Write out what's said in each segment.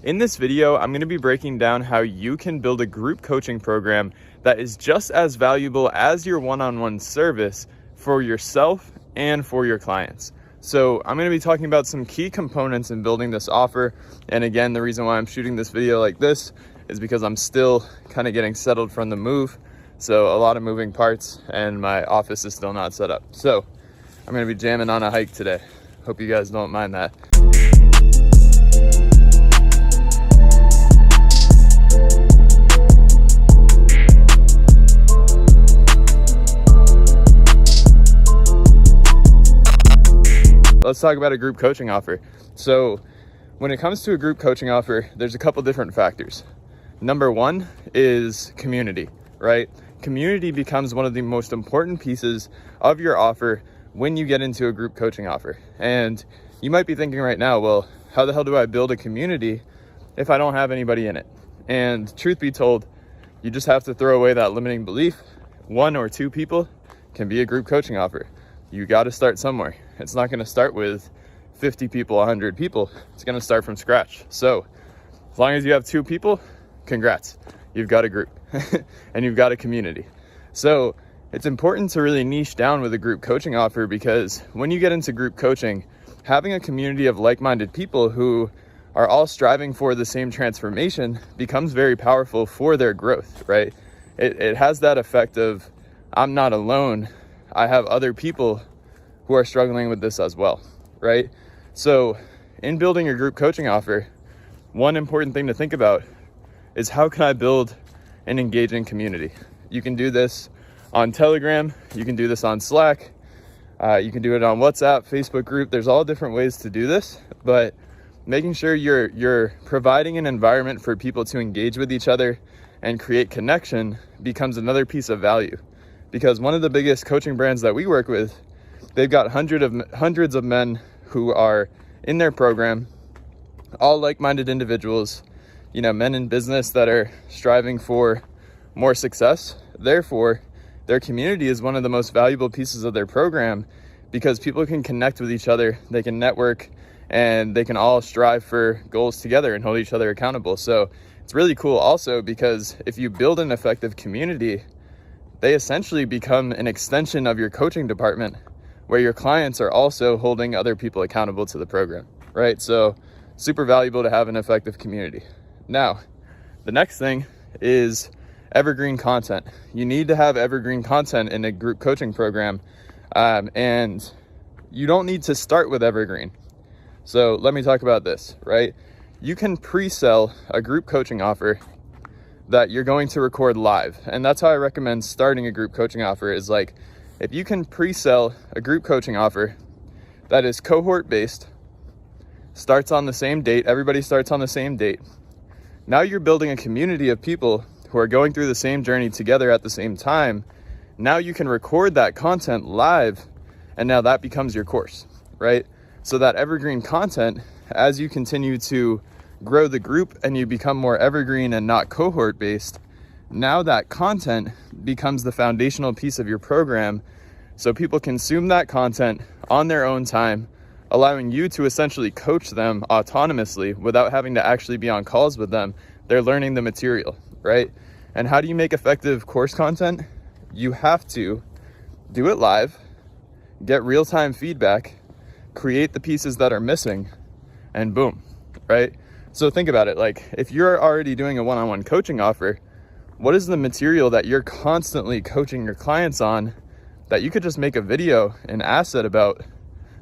In this video, I'm going to be breaking down how you can build a group coaching program that is just as valuable as your one-on-one service for yourself and for your clients. So I'm going to be talking about some key components in building this offer. And again, the reason why I'm shooting this video like this is because I'm still kind of getting settled from the move. So a lot of moving parts and my office is still not set up. So I'm going to be jamming on a hike today. Hope you guys don't mind that. Let's talk about a group coaching offer. So when it comes to a group coaching offer, there's a couple different factors. Number one is community, right? Community becomes one of the most important pieces of your offer when you get into a group coaching offer. And you might be thinking right now, well, how the hell do I build a community if I don't have anybody in it? And truth be told, you just have to throw away that limiting belief. One or two people can be a group coaching offer. You got to start somewhere. It's not going to start with 50 people, 100 people. It's going to start from scratch. So as long as you have two people, congrats, you've got a group and you've got a community. So it's important to really niche down with a group coaching offer, because when you get into group coaching, having a community of like-minded people who are all striving for the same transformation becomes very powerful for their growth, right? It has that effect of, I'm not alone. I have other people who are struggling with this as well, right? So in building a group coaching offer, one important thing to think about is, how can I build an engaging community? You can do this on Telegram, you can do this on Slack, you can do it on WhatsApp, Facebook group. There's all different ways to do this, but making sure you're providing an environment for people to engage with each other and create connection becomes another piece of value. Because one of the biggest coaching brands that we work with, they've got hundreds of men who are in their program, all like-minded individuals, men in business that are striving for more success. Therefore, their community is one of the most valuable pieces of their program, because people can connect with each other, they can network, and they can all strive for goals together and hold each other accountable. So it's really cool also, because if you build an effective community, they essentially become an extension of your coaching department, where your clients are also holding other people accountable to the program, right? So super valuable to have an effective community. Now, the next thing is evergreen content. You need to have evergreen content in a group coaching program, and you don't need to start with evergreen. So let me talk about this, right? You can pre-sell a group coaching offer that you're going to record live. And that's how I recommend starting a group coaching offer, is like, if you can pre-sell a group coaching offer that is cohort based, starts on the same date, everybody starts on the same date. Now you're building a community of people who are going through the same journey together at the same time. Now you can record that content live, and now that becomes your course, right? So that evergreen content, as you continue to grow the group and you become more evergreen and not cohort based, now that content becomes the foundational piece of your program. So people consume that content on their own time, allowing you to essentially coach them autonomously without having to actually be on calls with them. They're learning the material, right? And how do you make effective course content? You have to do it live, get real-time feedback, create the pieces that are missing, and boom, right? So think about it, like, if you're already doing a one-on-one coaching offer, what is the material that you're constantly coaching your clients on that you could just make a video, an asset about,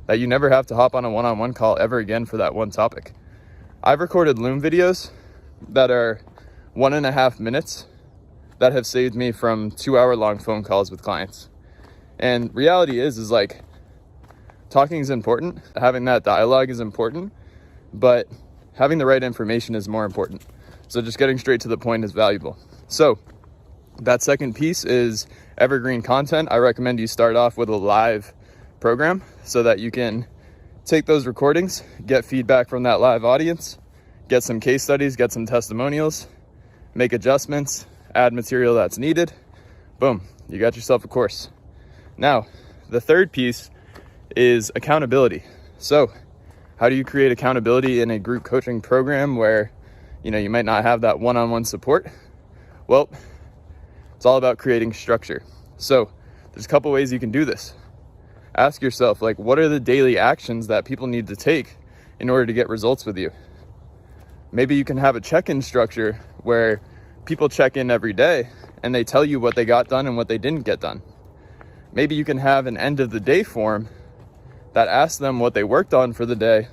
that you never have to hop on a one-on-one call ever again for that one topic? I've recorded Loom videos that are 1.5 minutes that have saved me from 2-hour-long phone calls with clients. And reality is like, talking is important, having that dialogue is important, but having the right information is more important. So just getting straight to the point is valuable. So that second piece is evergreen content. I recommend you start off with a live program so that you can take those recordings, get feedback from that live audience, get some case studies, get some testimonials, make adjustments, add material that's needed. Boom, you got yourself a course. Now, the third piece is accountability. So how do you create accountability in a group coaching program where you might not have that one-on-one support. Well, it's all about creating structure. So there's a couple ways you can do this. Ask yourself, like, what are the daily actions that people need to take in order to get results with you? Maybe you can have a check-in structure where people check in every day and they tell you what they got done and what they didn't get done. Maybe you can have an end of the day form that asks them what they worked on for the day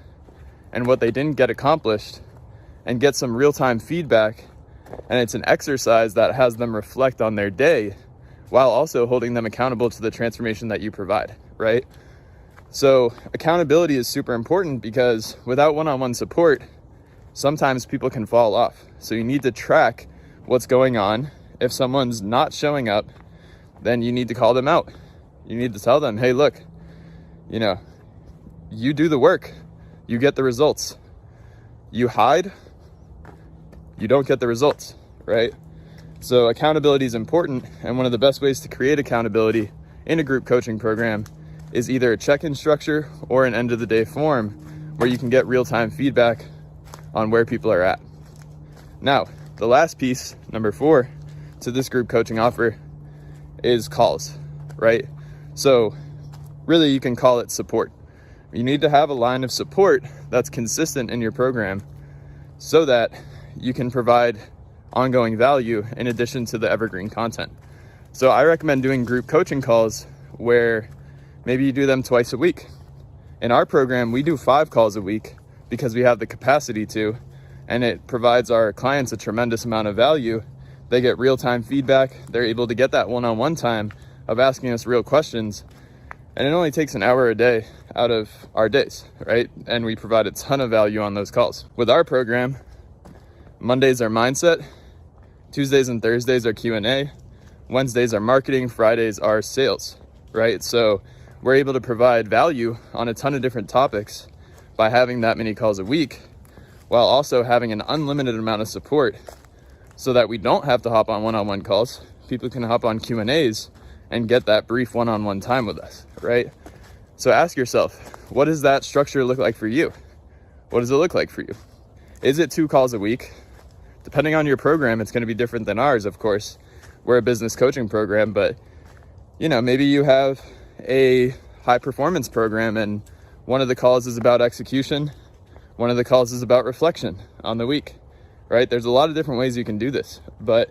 and what they didn't get accomplished, and get some real-time feedback. And it's an exercise that has them reflect on their day while also holding them accountable to the transformation that you provide, right? So accountability is super important, because without one-on-one support, sometimes people can fall off. So you need to track what's going on. If someone's not showing up, then you need to call them out. You need to tell them, hey, look, you do the work, you get the results. You hide, you don't get the results, right? So accountability is important, and one of the best ways to create accountability in a group coaching program is either a check-in structure or an end-of-the-day form where you can get real-time feedback on where people are at. Now, the last piece, number 4, to this group coaching offer is calls, right? So really, you can call it support. You need to have a line of support that's consistent in your program so that you can provide ongoing value in addition to the evergreen content. So I recommend doing group coaching calls where maybe you do them twice a week. In our program, we do 5 calls a week because we have the capacity to, and it provides our clients a tremendous amount of value. They get real-time feedback. They're able to get that one-on-one time of asking us real questions. And it only takes an hour a day out of our days, right? And we provide a ton of value on those calls. With our program, Mondays are mindset, Tuesdays and Thursdays are Q&A, Wednesdays are marketing, Fridays are sales, right? So we're able to provide value on a ton of different topics by having that many calls a week, while also having an unlimited amount of support so that we don't have to hop on one-on-one calls. People can hop on Q&As and get that brief one-on-one time with us, right? So ask yourself, what does that structure look like for you? What does it look like for you? Is it 2 calls a week? Depending on your program, it's going to be different than ours, of course. We're a business coaching program, but maybe you have a high performance program and one of the calls is about execution. One of the calls is about reflection on the week, right? There's a lot of different ways you can do this, but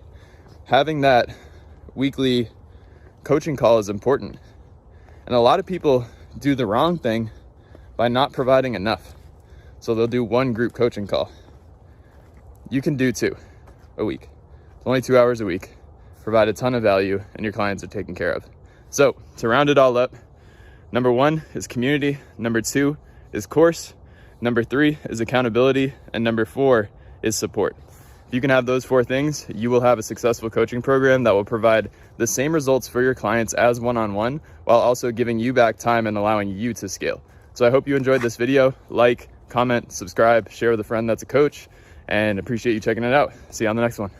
having that weekly coaching call is important. And a lot of people do the wrong thing by not providing enough. So they'll do 1 group coaching call. You can do 2 a week. It's only 2 hours a week. Provide a ton of value and your clients are taken care of. So to round it all up, number 1 is community. Number 2 is course. Number 3 is accountability. And number 4 is support. If you can have those 4 things, you will have a successful coaching program that will provide the same results for your clients as one-on-one, while also giving you back time and allowing you to scale. So I hope you enjoyed this video. Like, comment, subscribe, share with a friend that's a coach, and appreciate you checking it out. See you on the next one.